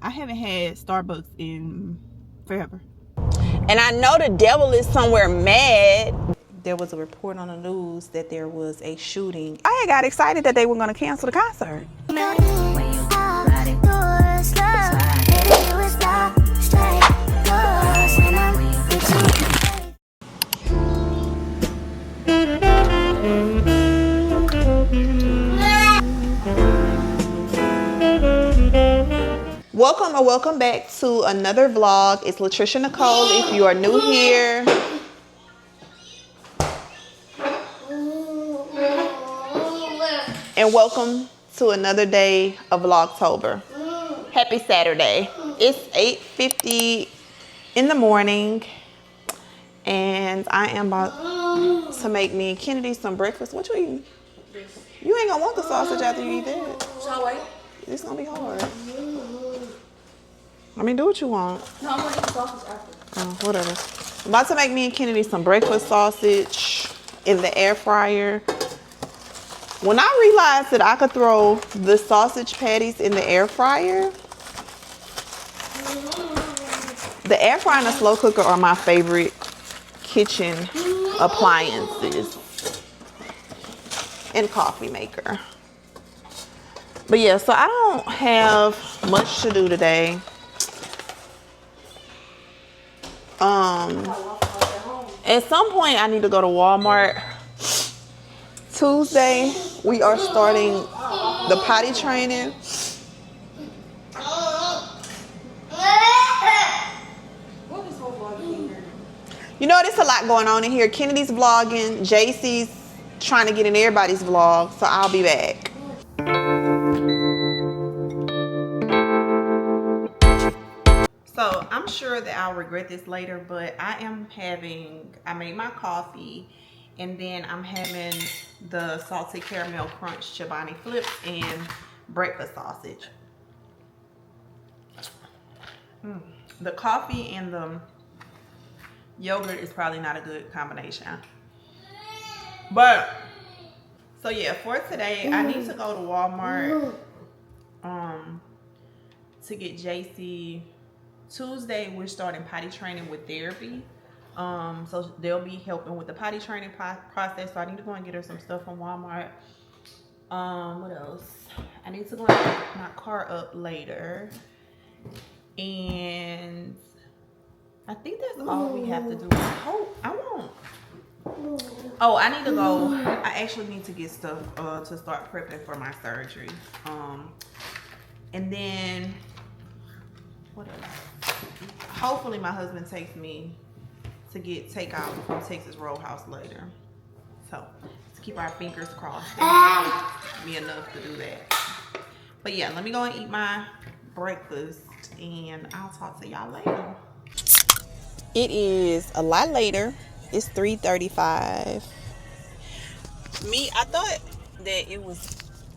I haven't had Starbucks in forever. And I know the devil is somewhere mad. There was a report on the news that there was a shooting. I got excited that they were going to cancel the concert. Welcome or welcome back to another vlog. It's Latricia Nicole. If you are new here, and welcome to another day of Vlogtober. Happy Saturday. It's 8:50 in the morning, and I am about to make me and Kennedy some breakfast. What you eating? You ain't gonna want the sausage after you eat that. Shall I wait? It's gonna be hard. I mean, do what you want. No, I'm gonna eat the sausage after. Oh, whatever. I'm about to make me and Kennedy some breakfast sausage in the air fryer. When I realized that I could throw the sausage patties in the air fryer, the air fryer and the slow cooker are my favorite kitchen appliances, and coffee maker. But yeah, so I don't have much to do today. At some point I need to go to Walmart. Tuesday we are starting the potty training. You know, there's a lot going on in here. Kennedy's vlogging, JC's trying to get in everybody's vlog, so I'll be back. So I'm sure that I'll regret this later, but I made my coffee, and then I'm having the salted caramel crunch Chobani flips and breakfast sausage. The coffee and the yogurt is probably not a good combination. But, so yeah, for today, I need to go to Walmart to get JC. Tuesday, we're starting potty training with therapy. So they'll be helping with the potty training process. So I need to go and get her some stuff from Walmart. What else? I need to go and pick my car up later. And I think that's all we have to do. Oh, I need to go. I actually need to get stuff to start prepping for my surgery. And then, what else? Hopefully my husband takes me to get takeout from Texas Roadhouse later. So let's keep our fingers crossed. Be enough to do that. But yeah, let me go and eat my breakfast, and I'll talk to y'all later. It is a lot later. It's 3:35.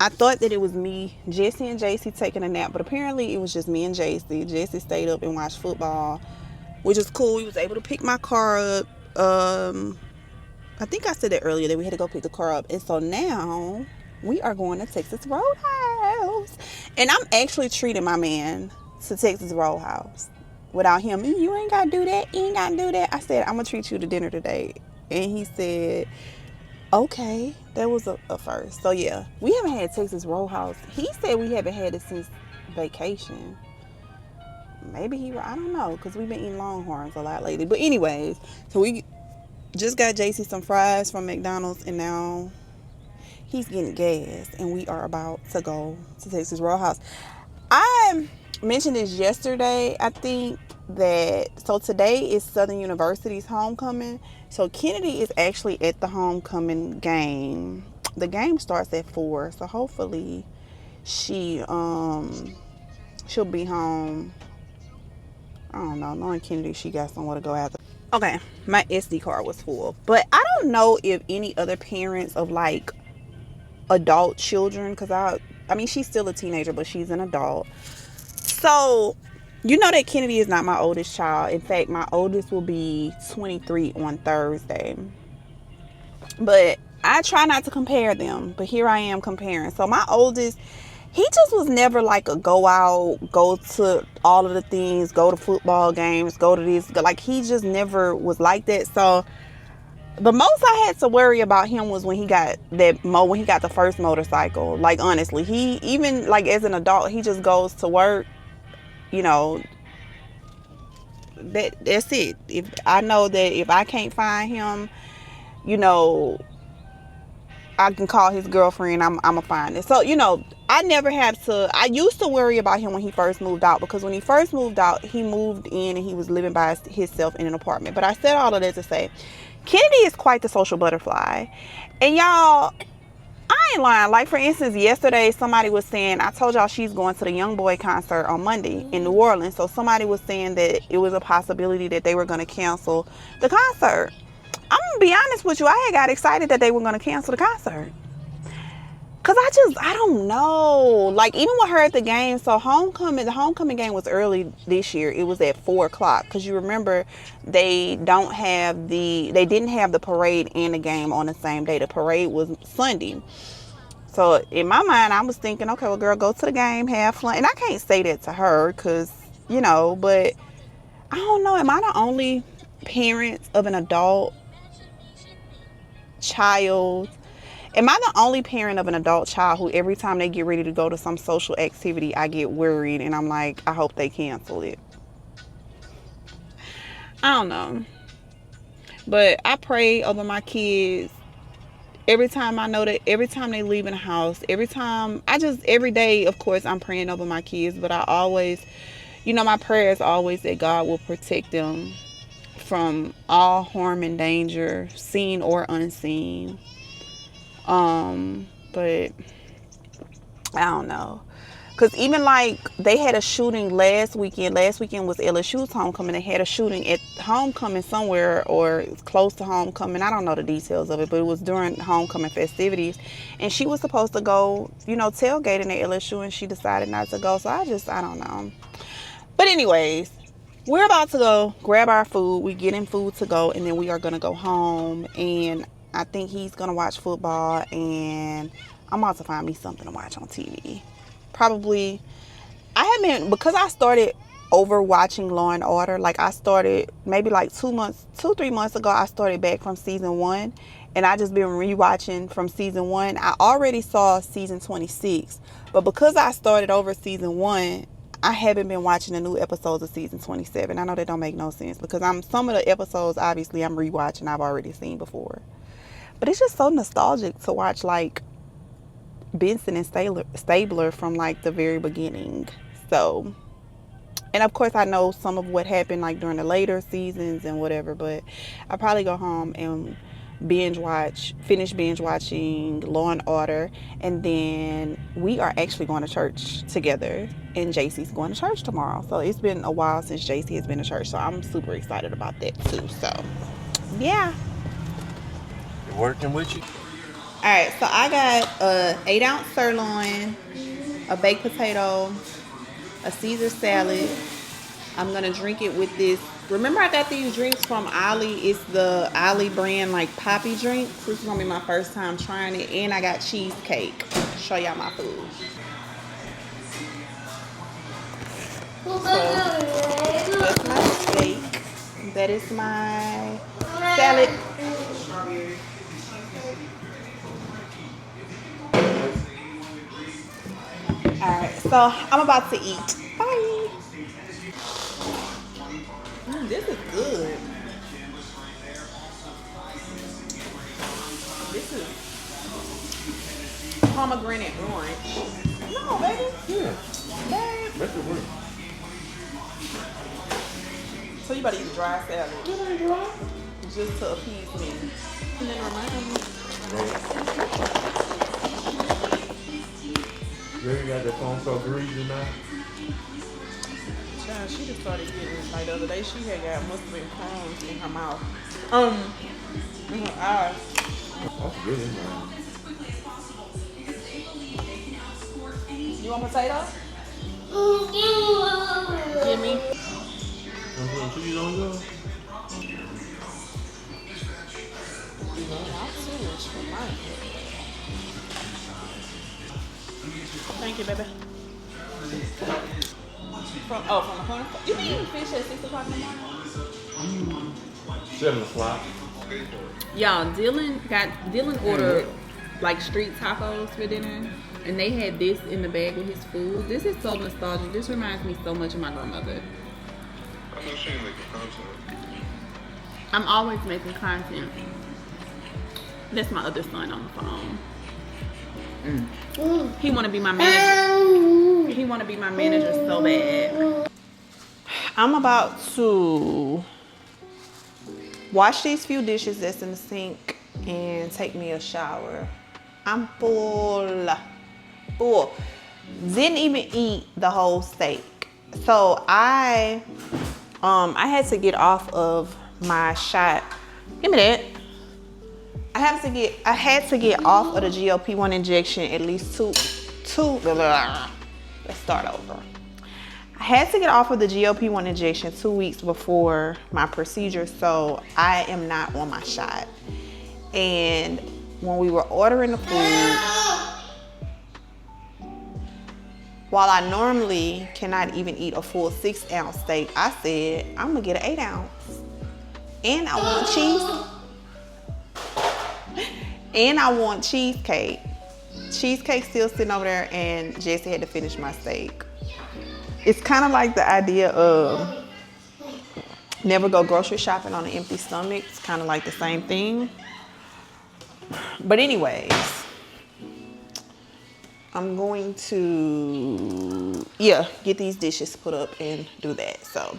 I thought that it was me, Jesse, and JC taking a nap, but apparently it was just me and JC. Jesse stayed up and watched football, which is cool. We was able to pick my car up. I think I said that earlier that we had to go pick the car up. And so now we are going to Texas Roadhouse. And I'm actually treating my man to Texas Roadhouse. Without him, you ain't got to do that. You ain't got to do that. I said, I'm going to treat you to dinner today. And he said, okay, that was a first. So yeah, we haven't had Texas Roadhouse. He said we haven't had it since vacation. Maybe I don't know, because we've been eating Longhorns a lot lately. But anyways, so we just got JC some fries from McDonald's, and now he's getting gas, and we are about to go to Texas Roadhouse. I mentioned this yesterday, I think, so today is Southern University's homecoming. So Kennedy is actually at the homecoming game. The game starts at 4, so hopefully she'll be home. I don't know, knowing Kennedy, she got somewhere to go after. Okay, my SD card was full, but I don't know if any other parents of like adult children, because I mean she's still a teenager, but she's an adult. So you know that Kennedy is not my oldest child. In fact, my oldest will be 23 on Thursday. But I try not to compare them, but here I am comparing. So my oldest he just was never like a go out, go to all of the things, go to football games, go to this. Like, he just never was like that. So the most I had to worry about him was when he got the first motorcycle. Like, honestly, he even like as an adult, he just goes to work, you know. That's it. If I know that if I can't find him, you know, I can call his girlfriend. I'ma find it. So, you know, I never had to. I used to worry about him when he first moved out, because when he first moved out, he moved in and he was living by himself in an apartment. But I said all of that to say, Kennedy is quite the social butterfly, and y'all, I ain't lying. Like, for instance, yesterday somebody was saying, I told y'all she's going to the Young Boy concert on Monday in New Orleans. So somebody was saying that it was a possibility that they were going to cancel the concert. I'm gonna be honest with you, I had got excited that they were gonna cancel the concert. Cause I don't know. Like, even with her at the game, so the homecoming game was early this year. It was at 4:00. Cause you remember they didn't have the parade and the game on the same day. The parade was Sunday. So in my mind, I was thinking, okay, well, girl, go to the game, have fun. And I can't say that to her, cause, you know, but I don't know. Am I the only parent of an adult child? Am I the only parent of an adult child who every time they get ready to go to some social activity, I get worried and I'm like, I hope they cancel it? I don't know. But I pray over my kids every time. I know that every time they leave in the house, every day, of course, I'm praying over my kids, but I always, you know, my prayer is always that God will protect them from all harm and danger, seen or unseen. But I don't know. Cause even like they had a shooting last weekend. Last weekend was LSU's homecoming. They had a shooting at homecoming somewhere, or it was close to homecoming. I don't know the details of it, but it was during homecoming festivities. And she was supposed to go, you know, tailgating at LSU, and she decided not to go. So I don't know. But anyways, we're about to go grab our food. We getting food to go, and then we are gonna go home. And I think he's gonna watch football, and I'm about to find me something to watch on TV. Probably, I haven't, because I started over watching Law and Order. Like, I started maybe like 3 months ago. I started back from season 1, and I just been rewatching from season 1. I already saw season 26, but because I started over season 1, I haven't been watching the new episodes of season 27. I know that don't make no sense, because some of the episodes, obviously, I'm rewatching. I've already seen before. But it's just so nostalgic to watch, like, Benson and Stabler from, like, the very beginning. So, and of course I know some of what happened, like, during the later seasons and whatever, but I'll probably go home and finish binge watching Law and Order, and then we are actually going to church together, and JC's going to church tomorrow. So it's been a while since JC has been to church, so I'm super excited about that too. So yeah. Working with you? Alright, so I got a 8-ounce sirloin, a baked potato, a Caesar salad. I'm gonna drink it with this. Remember, I got these drinks from Ali. It's the Ali brand, like, poppy drinks. This is gonna be my first time trying it. And I got cheesecake. Show y'all my food. So that's my steak. That is my salad. Alright, so I'm about to eat. Bye. This is good. This is pomegranate orange. No, baby. Yeah. Babe. Make it work. So you about to eat a dry salad. It ain't dry. Just to appease me. And then remind me. You ain't got that phone so greasy now? Child, she just started getting, like, the other day she had got must have been crumbs in her mouth. In her eyes. That's good, man. You want potato? Give me. Want to put cheese on yours? Man, I'm too much for mine. Thank you, baby. From the corner. You can even fish at 6 o'clock in the morning. 7 o'clock. Y'all, Dylan ordered like street tacos for dinner, and they had this in the bag with his food. This is so nostalgic. This reminds me so much of my grandmother. I know she ain't making content. I'm always making content. That's my other son on the phone. He want to be my manager. He want to be my manager so bad. I'm about to wash these few dishes that's in the sink and take me a shower. I'm full. Didn't even eat the whole steak. So I had to get off of my shot. Give me that. I had to get off of the GLP-1 injection at least two. Let's start over. I had to get off of the GLP-1 injection 2 weeks before my procedure, so I am not on my shot. And when we were ordering the food, while I normally cannot even eat a full 6-ounce steak, I said I'm gonna get an 8 ounce. And I want cheese. And I want cheesecake. Cheesecake still sitting over there, and Jesse had to finish my steak. It's kind of like the idea of never go grocery shopping on an empty stomach. It's kind of like the same thing. But anyways, I'm going to, get these dishes put up and do that, so.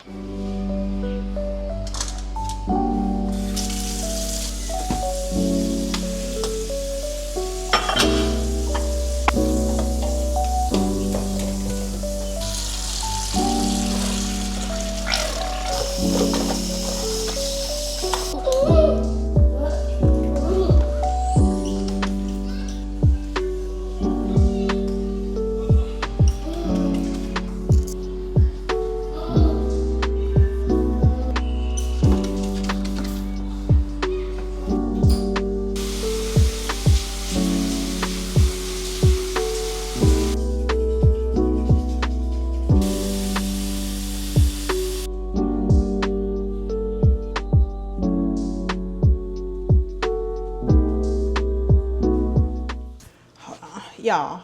Y'all,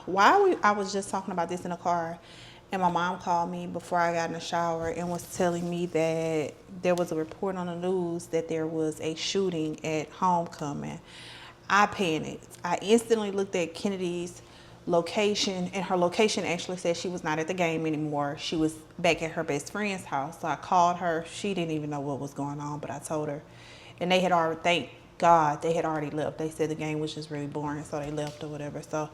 I was just talking about this in the car, and my mom called me before I got in the shower and was telling me that there was a report on the news that there was a shooting at homecoming. I panicked. I instantly looked at Kennedy's location, and her location actually said she was not at the game anymore. She was back at her best friend's house. So I called her. She didn't even know what was going on, but I told her. And they had already, thank God, they had already left. They said the game was just really boring, so they left or whatever. So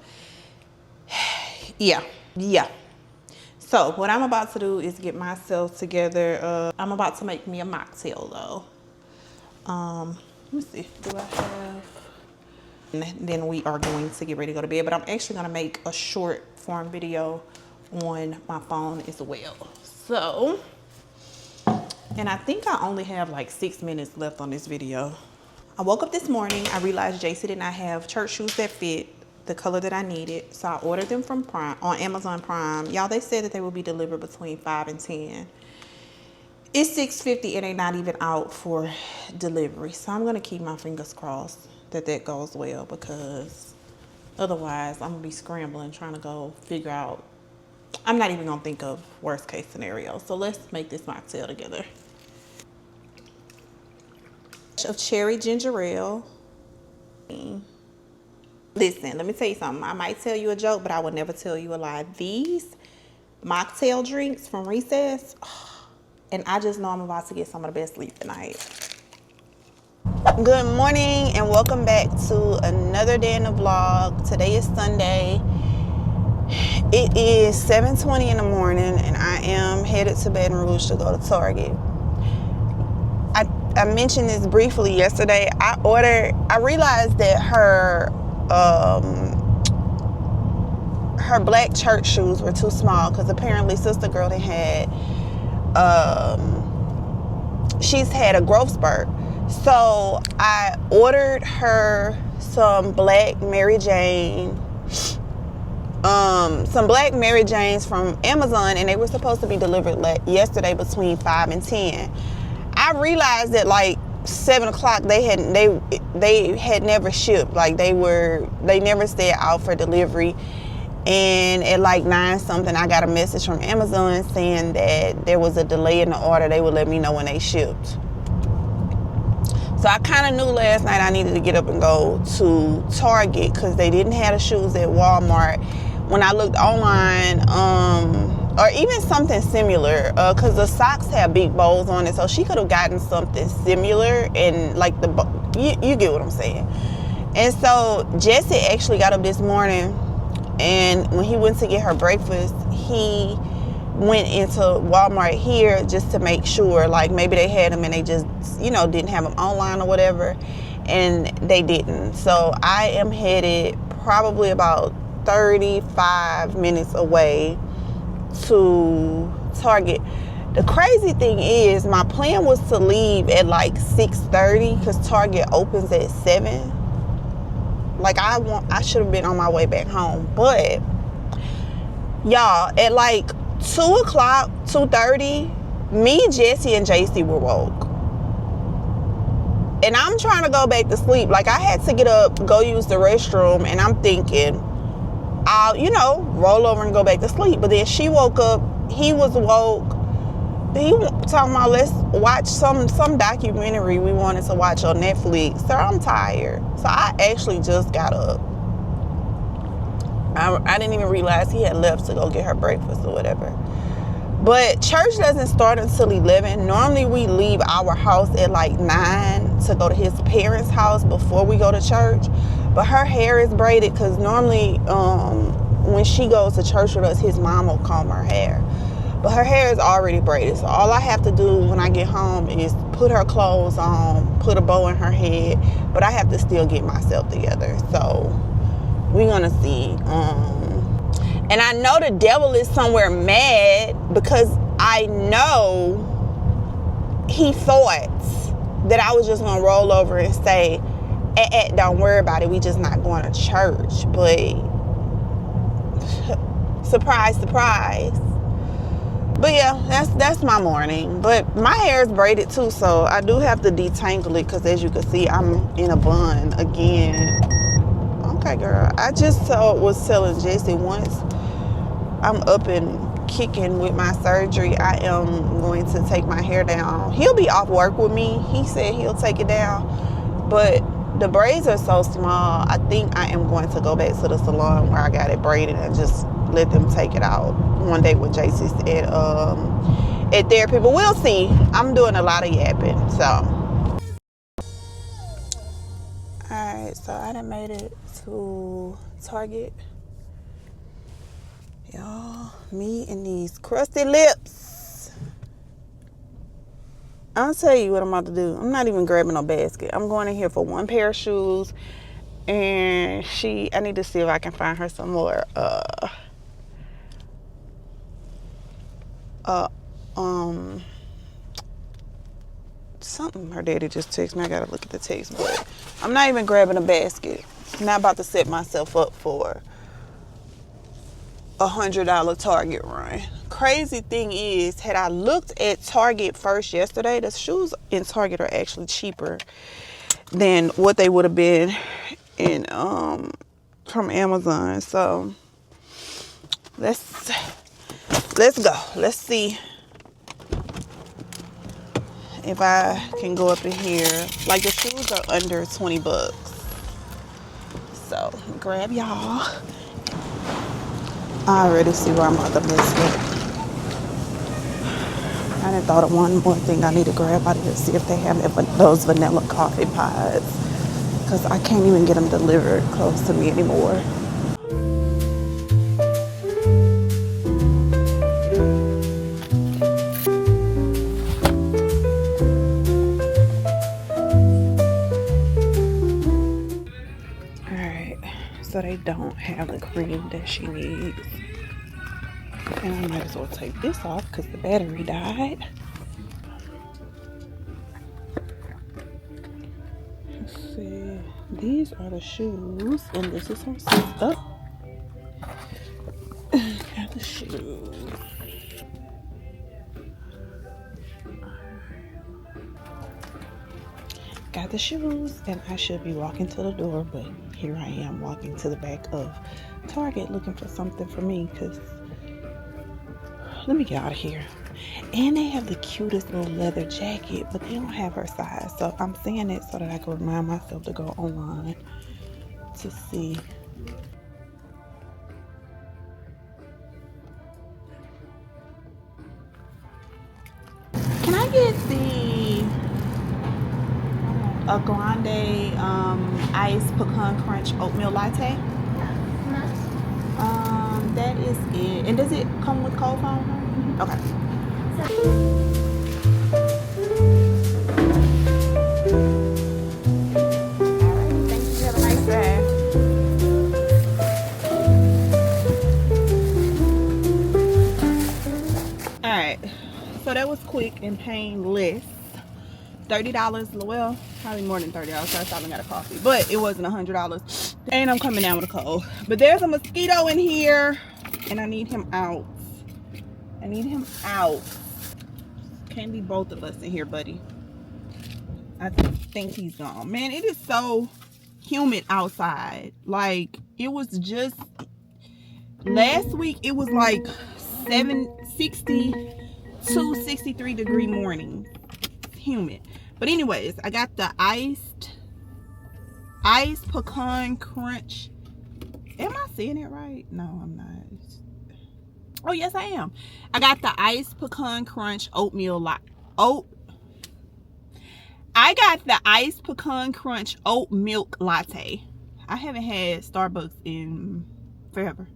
yeah. So what I'm about to do is get myself together. I'm about to make me a mocktail though. Let me see, do I have? And then we are going to get ready to go to bed, but I'm actually gonna make a short form video on my phone as well. So, and I think I only have like 6 minutes left on this video. I woke up this morning, I realized JC did not have church shoes that fit the color that I needed. So I ordered them from Prime, on Amazon Prime. Y'all, they said that they will be delivered between 5 and 10. It's 6:50 and they're not even out for delivery. So I'm gonna keep my fingers crossed that that goes well, because otherwise I'm gonna be scrambling trying to go figure out. I'm not even gonna think of worst case scenario. So let's make this mocktail together. Of cherry ginger ale. Listen, let me tell you something. I might tell you a joke, but I would never tell you a lie. These mocktail drinks from Recess, and I just know I'm about to get some of the best sleep tonight. Good morning and welcome back to another day in the vlog. Today is Sunday. It is 7:20 in the morning and I am headed to Baton Rouge to go to Target. I mentioned this briefly yesterday. I realized that her black church shoes were too small, because apparently Sister Girl she's had a growth spurt. So I ordered her some black Mary Jane some black Mary Janes from Amazon, and they were supposed to be delivered yesterday between 5 and 10. I realized that like 7 o'clock they had never shipped. Like they never stayed out for delivery. And at like 9 something, I got a message from Amazon saying that there was a delay in the order. They would let me know when they shipped. So I kind of knew last night I needed to get up and go to Target because they didn't have the shoes at Walmart. When I looked online, or even something similar, because the socks have big bows on it, so she could have gotten something similar, and like you get what I'm saying. And so Jesse actually got up this morning, and when he went to get her breakfast, he went into Walmart here just to make sure, like maybe they had them and they just, didn't have them online or whatever, and they didn't. So I am headed probably about 35 minutes away to Target. The crazy thing is, my plan was to leave at like 6:30 because Target opens at 7. Like I should have been on my way back home, but y'all, at like 2 o'clock, 2:30, me, Jesse, and JC were woke. And I'm trying to go back to sleep. Like, I had to get up, go use the restroom, and I'm thinking, I'll, roll over and go back to sleep. But then she woke up, he was woke. He talking about, let's watch some documentary we wanted to watch on Netflix. Sir, I'm tired. So I actually just got up. I didn't even realize he had left to go get her breakfast or whatever. But church doesn't start until 11. Normally we leave our house at like 9 to go to his parents' house before we go to church. But her hair is braided because normally when she goes to church with us, his mom will comb her hair. But her hair is already braided. So all I have to do when I get home is put her clothes on, put a bow in her head. But I have to still get myself together. So we're going to see. And I know the devil is somewhere mad because I know he thought that I was just going to roll over and say, don't worry about it. We just not going to church. But surprise, surprise. But yeah, that's my morning. But my hair is braided too, so I do have to detangle it because as you can see, I'm in a bun again. Okay, girl. I just was telling Jesse once I'm up and kicking with my surgery, I am going to take my hair down. He'll be off work with me. He said he'll take it down. But the braids are so small, I think I am going to go back to the salon where I got it braided and just let them take it out one day when JC's at therapy. But we'll see. I'm doing a lot of yapping, so. Alright, so I done made it to Target. Y'all, me and these crusty lips. I'll tell you what I'm about to do. I'm not even grabbing no basket. I'm going in here for one pair of shoes. And I need to see if I can find her some more something her daddy just texted me. I gotta look at the text, but I'm not even grabbing a basket. I'm not about to set myself up for $100 Target run. Crazy thing is, had I looked at Target first yesterday, the shoes in Target are actually cheaper than what they would have been in from Amazon. So let's go. Let's see if I can go up in here. Like, the shoes are under 20 bucks. So grab y'all. I already see where I'm about to miss it. I done thought of one more thing I need to grab out of here, see if they have those vanilla coffee pods, because I can't even get them delivered close to me anymore. Alright, so they don't have the cream that she needs. And I might as well take this off because the battery died. Let's see. These are the shoes. And this is on sale. got the shoes, and I should be walking to the door, but here I am walking to the back of Target looking for something for me, because let me get out of here. And they have the cutest little leather jacket, but they don't have her size. So I'm saying it so that I can remind myself to go online to see. Can I get a grande iced pecan crunch oatmeal latte? That is it. And does it come with cold foam? Mm-hmm. Okay. Alright, thank you. Have a nice day. Alright, so that was quick and painless. $30. Well, probably more than $30. So I thought I got a coffee, but it wasn't $100. And I'm coming down with a cold. But there's a mosquito in here, and I need him out. I need him out. Can't be both of us in here, buddy. I think he's gone. Man, it is so humid outside. Like, it was just last week. It was like 62, 63 degree morning. Humid. But anyways, I got the iced pecan crunch. Am I saying it right? No, I'm not. Oh yes, I am. I got the iced pecan crunch oatmeal I got the iced pecan crunch oat milk latte. I haven't had Starbucks in forever.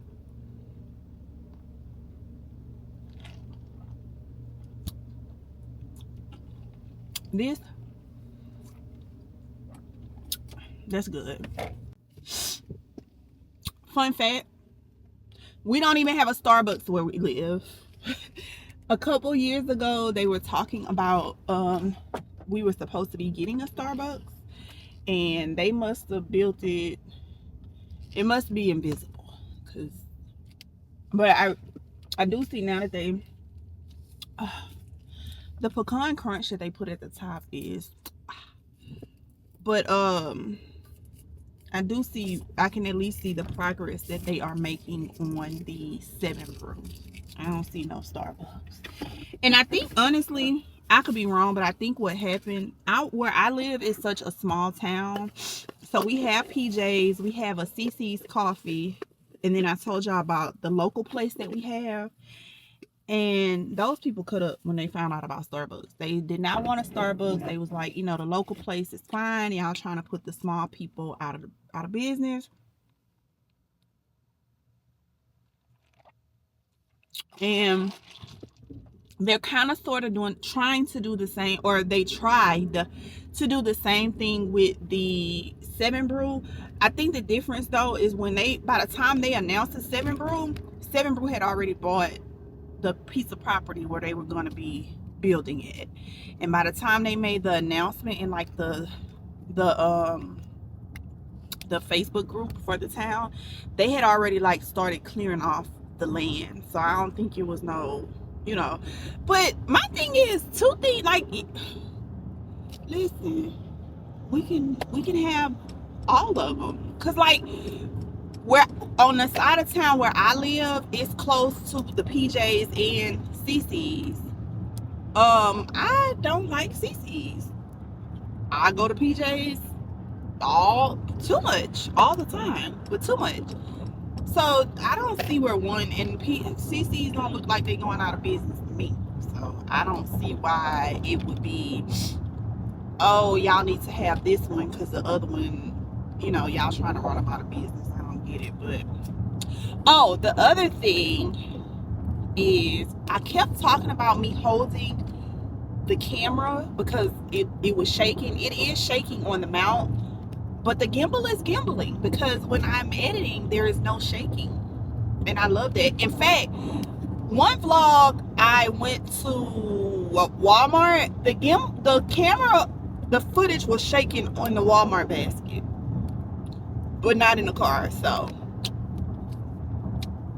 That's good. Fun fact, we don't even have a Starbucks where we live. A couple years ago, they were talking about we were supposed to be getting a Starbucks, and they must have built it. It must be invisible, but I do see now that they the pecan crunch that they put at the top is, but I do see, I can at least see the progress that they are making on the 7 brew. I don't see no Starbucks. And I think, honestly, I could be wrong, but I think what happened, out where I live is such a small town. So we have PJ's, we have a CC's Coffee, and then I told y'all about the local place that we have. And those people cut up when they found out about Starbucks. They did not want a Starbucks. They was like, you know, the local place is fine. Y'all trying to put the small people out of business. And they're kind of sort of trying to do the same, or they tried to do the same thing with the 7 brew. I think the difference though is by the time they announced the 7 brew had already bought the piece of property where they were going to be building it, and by the time they made the announcement in like the Facebook group for the town, they had already like started clearing off the land. So I don't think it was no, you know. But my thing is, two things, like, listen, we can have all of them, because like, where on the side of town where I live, it's close to the PJ's and CC's. I don't like CC's. I go to PJ's too much all the time, but too much. So I don't see where one, and CC's don't look like they're going out of business to me. So I don't see why it would be, oh, y'all need to have this one because the other one, you know, y'all trying to run them out of business. Get it. But oh, the other thing is, I kept talking about me holding the camera because it was shaking. It is shaking on the mount, but the gimbal is gimbling, because when I'm editing there is no shaking, and I love that. In fact, one vlog I went to Walmart, the camera, the footage was shaking on the Walmart basket, but not in the car. So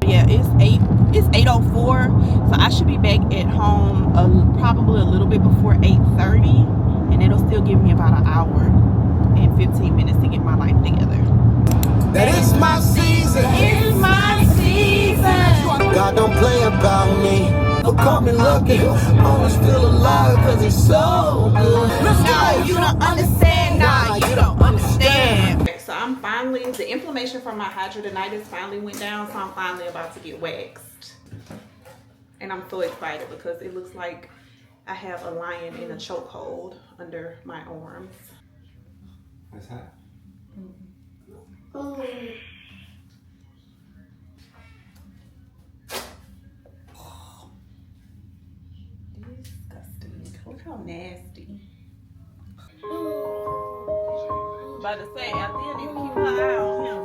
yeah, it's 8:04, so I should be back at home probably a little bit before 8:30, and it'll still give me about an hour and 15 minutes to get my life together. That it's my season. It's my season. God don't play about me. But call me lucky. I'm still alive because he's so good. Let's No, you don't understand. Nah, you don't understand. So I'm finally, the inflammation from my hydradenitis finally went down, so I'm finally about to get waxed. And I'm so excited because it looks like I have a lion in a chokehold under my arms. That's hot. Disgusting. Look how nasty. About to say, I still need to keep my eye on him.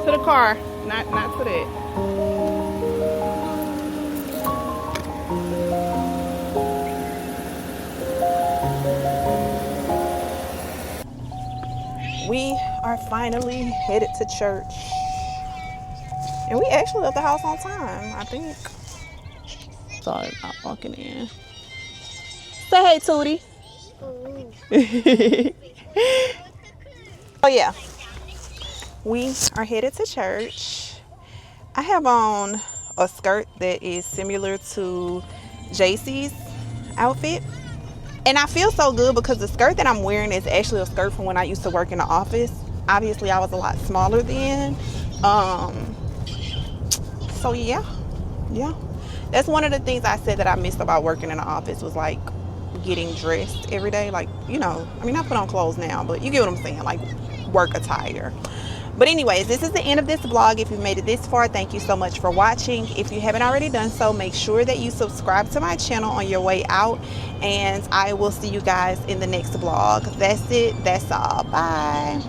To the car, not to that. We are finally headed to church. And we actually left the house on time, I think. Sorry, not walking in. Say hey, Tootie. Oh yeah. We are headed to church. I have on a skirt that is similar to JC's outfit. And I feel so good because the skirt that I'm wearing is actually a skirt from when I used to work in the office. Obviously, I was a lot smaller then. So yeah. That's one of the things I said that I missed about working in the office was like getting dressed every day. Like, you know, I mean, I put on clothes now, but you get what I'm saying, like work attire. But anyways, this is the end of this vlog. If you've made it this far, thank you so much for watching. If you haven't already done so, make sure that you subscribe to my channel on your way out. And I will see you guys in the next vlog. That's it. That's all. Bye.